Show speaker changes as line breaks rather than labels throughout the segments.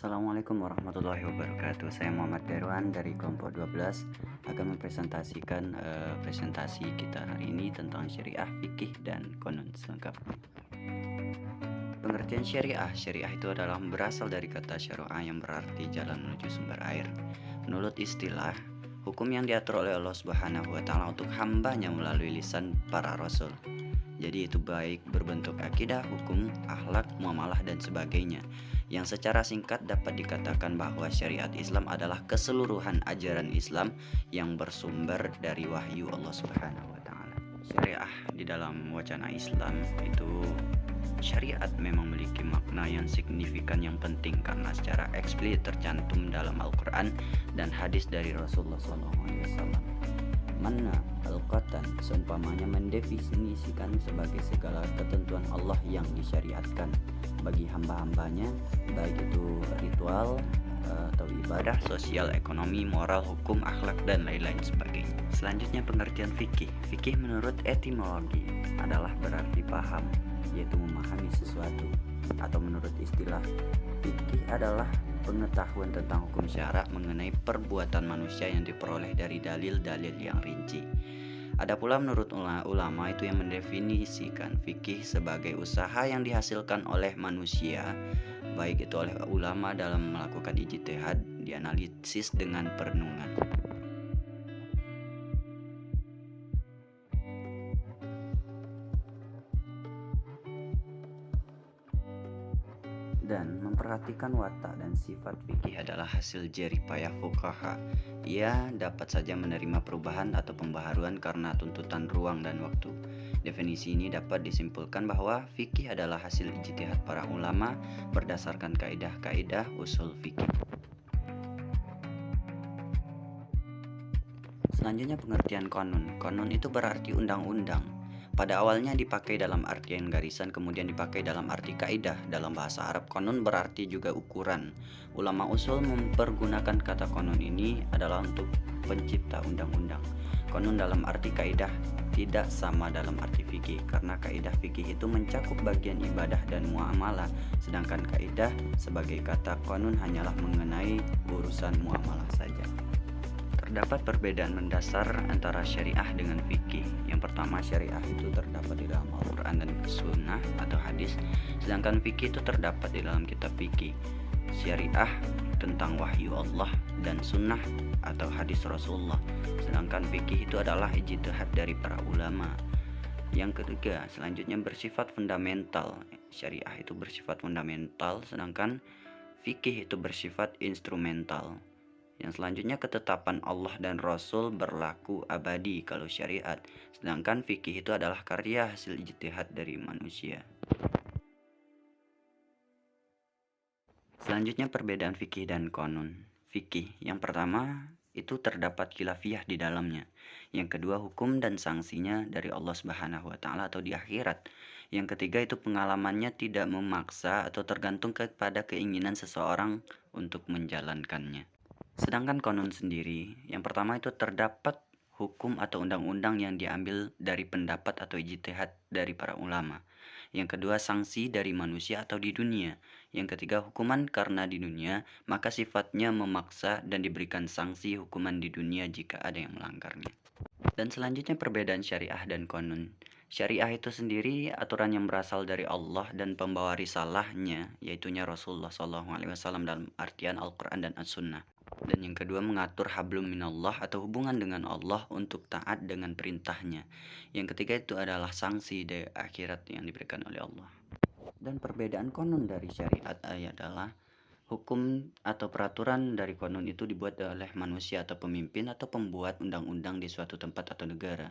Assalamualaikum warahmatullahi wabarakatuh. Saya Muhammad Derwan dari kelompok 12 akan mempresentasikan presentasi kita hari ini tentang syariah, fikih, dan konon selengkapnya. Pengertian syariah. Syariah itu adalah berasal dari kata syariah yang berarti jalan menuju sumber air. Menurut istilah, hukum yang diatur oleh Allah Subhanahu wa taala untuk hambanya melalui lisan para rasul. Jadi itu baik berbentuk akidah, hukum, akhlak, muamalah, dan sebagainya. Yang secara singkat dapat dikatakan bahwa syariat Islam adalah keseluruhan ajaran Islam yang bersumber dari wahyu Allah Subhanahu wa taala. Syariah di dalam wacana Islam itu syariat memang memiliki makna yang signifikan yang penting karena secara eksplisit tercantum dalam Al-Qur'an dan hadis dari Rasulullah SAW. Mana al-qatan seumpamanya mendefinisikan sebagai segala ketentuan Allah yang disyariatkan bagi hamba-hambanya, baik itu ritual atau ibadah, sosial, ekonomi, moral, hukum, akhlak, dan lain-lain sebagainya. Selanjutnya pengertian fikih. Fikih menurut etimologi adalah berarti paham, yaitu memahami sesuatu, atau menurut istilah fikih adalah pengetahuan tentang hukum syara mengenai perbuatan manusia yang diperoleh dari dalil-dalil yang rinci. Ada pula menurut ulama itu yang mendefinisikan fikih sebagai usaha yang dihasilkan oleh manusia, baik itu oleh ulama dalam melakukan ijtihad, dianalisis dengan perenungan. Dan memperhatikan watak dan sifat fikih adalah hasil jerih payah fuqaha. Ia dapat saja menerima perubahan atau pembaharuan karena tuntutan ruang dan waktu. Definisi ini dapat disimpulkan bahwa fikih adalah hasil ijtihad para ulama berdasarkan kaidah-kaidah usul fikih. Selanjutnya pengertian konon. Konon itu berarti undang-undang. Pada awalnya dipakai dalam artian garisan, kemudian dipakai dalam arti kaidah. Dalam bahasa Arab, konon berarti juga ukuran. Ulama usul mempergunakan kata konon ini adalah untuk pencipta undang-undang. Konon dalam arti kaidah tidak sama dalam arti fikih, karena kaidah fikih itu mencakup bagian ibadah dan muamalah, sedangkan kaidah sebagai kata konon hanyalah mengenai urusan muamalah saja. Terdapat perbedaan mendasar antara syariah dengan fikih. Yang pertama, syariah itu terdapat di dalam Al-Quran dan Sunnah atau hadis, sedangkan fikih itu terdapat di dalam kitab fikih. Syariah tentang wahyu Allah dan sunnah atau hadis Rasulullah, sedangkan fikih itu adalah ijtihad dari para ulama. Yang ketiga, selanjutnya bersifat fundamental. Syariah itu bersifat fundamental, sedangkan fikih itu bersifat instrumental. Yang selanjutnya, ketetapan Allah dan Rasul berlaku abadi kalau syariat, sedangkan fikih itu adalah karya hasil ijtihad dari manusia. Selanjutnya perbedaan fikih dan konon. Fikih yang pertama itu terdapat khilafiyah di dalamnya. Yang kedua, hukum dan sanksinya dari Allah Subhanahu wa taala atau di akhirat. Yang ketiga itu pengalamannya tidak memaksa atau tergantung kepada keinginan seseorang untuk menjalankannya. Sedangkan konon sendiri, yang pertama itu terdapat hukum atau undang-undang yang diambil dari pendapat atau ijtihad dari para ulama. Yang kedua, sanksi dari manusia atau di dunia. Yang ketiga, hukuman karena di dunia, maka sifatnya memaksa dan diberikan sanksi hukuman di dunia jika ada yang melanggarnya. Dan selanjutnya perbedaan syariah dan konon. Syariah itu sendiri aturan yang berasal dari Allah dan pembawa risalahnya, yaitunya Rasulullah SAW dalam artian Al-Quran dan As-Sunnah. Dan yang kedua, mengatur hablum minallah atau hubungan dengan Allah untuk taat dengan perintahnya. Yang ketiga itu adalah sanksi dari akhirat yang diberikan oleh Allah. Dan perbedaan konon dari syariat adalah hukum atau peraturan dari konon itu dibuat oleh manusia atau pemimpin atau pembuat undang-undang di suatu tempat atau negara.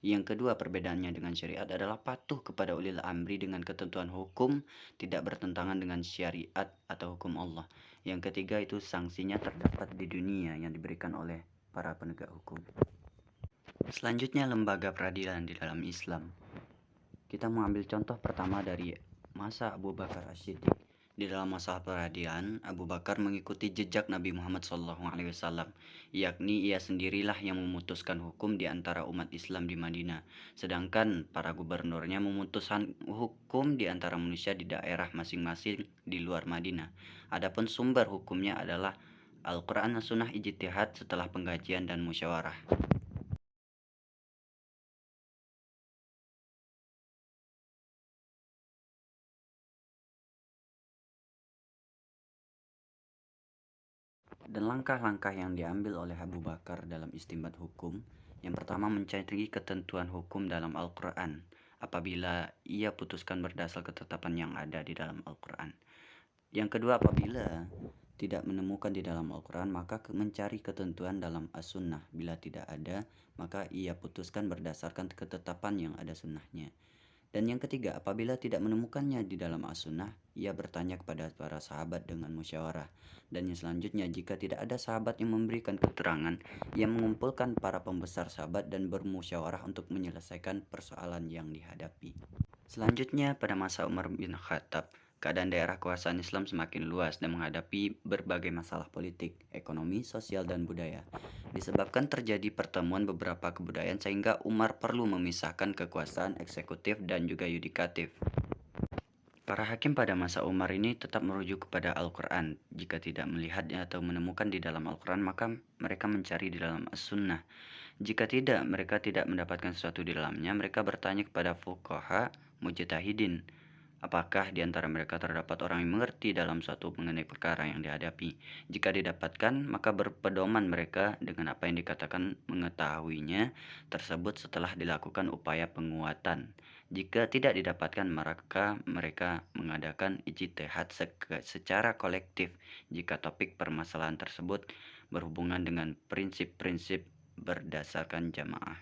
Yang kedua, perbedaannya dengan syariat adalah patuh kepada ulil amri dengan ketentuan hukum, tidak bertentangan dengan syariat atau hukum Allah. Yang ketiga itu sanksinya terdapat di dunia yang diberikan oleh para penegak hukum. Selanjutnya lembaga peradilan di dalam Islam. Kita mengambil contoh pertama dari masa Abu Bakar As-Siddiq. Di dalam masalah peradilan, Abu Bakar mengikuti jejak Nabi Muhammad SAW, yakni ia sendirilah yang memutuskan hukum di antara umat Islam di Madinah, sedangkan para gubernurnya memutuskan hukum di antara manusia di daerah masing-masing di luar Madinah. Adapun sumber hukumnya adalah Al-Quran dan Sunnah ijtihad setelah pengkajian dan musyawarah. Dan langkah-langkah yang diambil oleh Abu Bakar dalam istinbat hukum, yang pertama mencari ketentuan hukum dalam Al-Quran, apabila ia putuskan berdasar ketetapan yang ada di dalam Al-Quran. Yang kedua, apabila tidak menemukan di dalam Al-Quran, maka mencari ketentuan dalam As-Sunnah. Bila tidak ada, maka ia putuskan berdasarkan ketetapan yang ada sunnahnya. Dan yang ketiga, apabila tidak menemukannya di dalam as-sunnah, ia bertanya kepada para sahabat dengan musyawarah. Dan yang selanjutnya, jika tidak ada sahabat yang memberikan keterangan, ia mengumpulkan para pembesar sahabat dan bermusyawarah untuk menyelesaikan persoalan yang dihadapi. Selanjutnya, pada masa Umar bin Khattab, keadaan daerah kekuasaan Islam semakin luas dan menghadapi berbagai masalah politik, ekonomi, sosial, dan budaya. Disebabkan terjadi pertemuan beberapa kebudayaan sehingga Umar perlu memisahkan kekuasaan eksekutif dan juga yudikatif. Para hakim pada masa Umar ini tetap merujuk kepada Al-Quran. Jika tidak melihatnya atau menemukan di dalam Al-Quran, maka mereka mencari di dalam As-Sunnah. Jika tidak, mereka tidak mendapatkan sesuatu di dalamnya, mereka bertanya kepada fuqaha mujtahidin. Apakah di antara mereka terdapat orang yang mengerti dalam suatu mengenai perkara yang dihadapi? Jika didapatkan, maka berpedoman mereka dengan apa yang dikatakan mengetahuinya tersebut setelah dilakukan upaya penguatan. Jika tidak didapatkan, maka mereka mengadakan ijtihad secara kolektif jika topik permasalahan tersebut berhubungan dengan prinsip-prinsip berdasarkan jamaah.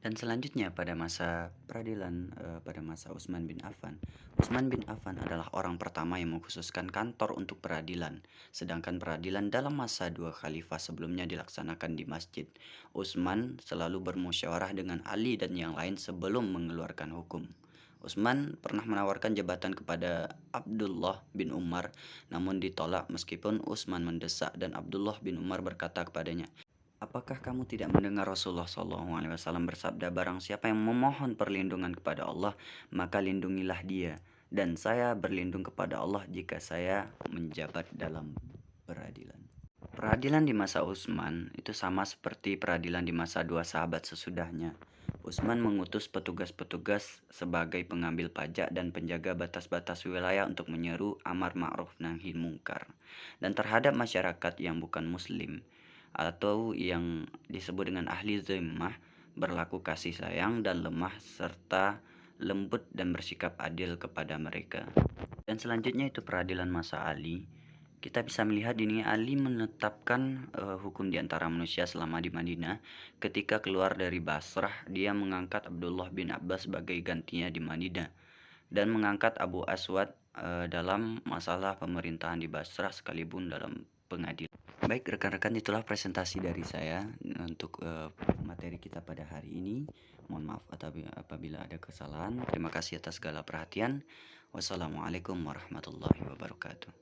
Dan selanjutnya pada masa peradilan, pada masa Utsman bin Affan. Utsman bin Affan adalah orang pertama yang mengkhususkan kantor untuk peradilan, sedangkan peradilan dalam masa dua khalifah sebelumnya dilaksanakan di masjid. Utsman selalu bermusyawarah dengan Ali dan yang lain sebelum mengeluarkan hukum. Utsman pernah menawarkan jabatan kepada Abdullah bin Umar, namun ditolak meskipun Utsman mendesak dan Abdullah bin Umar berkata kepadanya, "Apakah kamu tidak mendengar Rasulullah SAW bersabda, barang siapa yang memohon perlindungan kepada Allah, maka lindungilah dia. Dan saya berlindung kepada Allah jika saya menjabat dalam peradilan." Peradilan di masa Utsman itu sama seperti peradilan di masa dua sahabat sesudahnya. Utsman mengutus petugas-petugas sebagai pengambil pajak dan penjaga batas-batas wilayah untuk menyeru amar ma'ruf nahi mungkar. Dan terhadap masyarakat yang bukan muslim atau yang disebut dengan ahli zimmah, berlaku kasih sayang dan lemah serta lembut dan bersikap adil kepada mereka. Dan selanjutnya itu peradilan masa Ali. Kita bisa melihat ini Ali menetapkan hukum di antara manusia selama di Madinah. Ketika keluar dari Basrah, dia mengangkat Abdullah bin Abbas sebagai gantinya di Madinah dan mengangkat Abu Aswad dalam masalah pemerintahan di Basrah sekalipun dalam pengadilan. Baik rekan-rekan, itulah presentasi dari saya untuk materi kita pada hari ini. Mohon maaf apabila ada kesalahan. Terima kasih atas segala perhatian. Wassalamualaikum warahmatullahi wabarakatuh.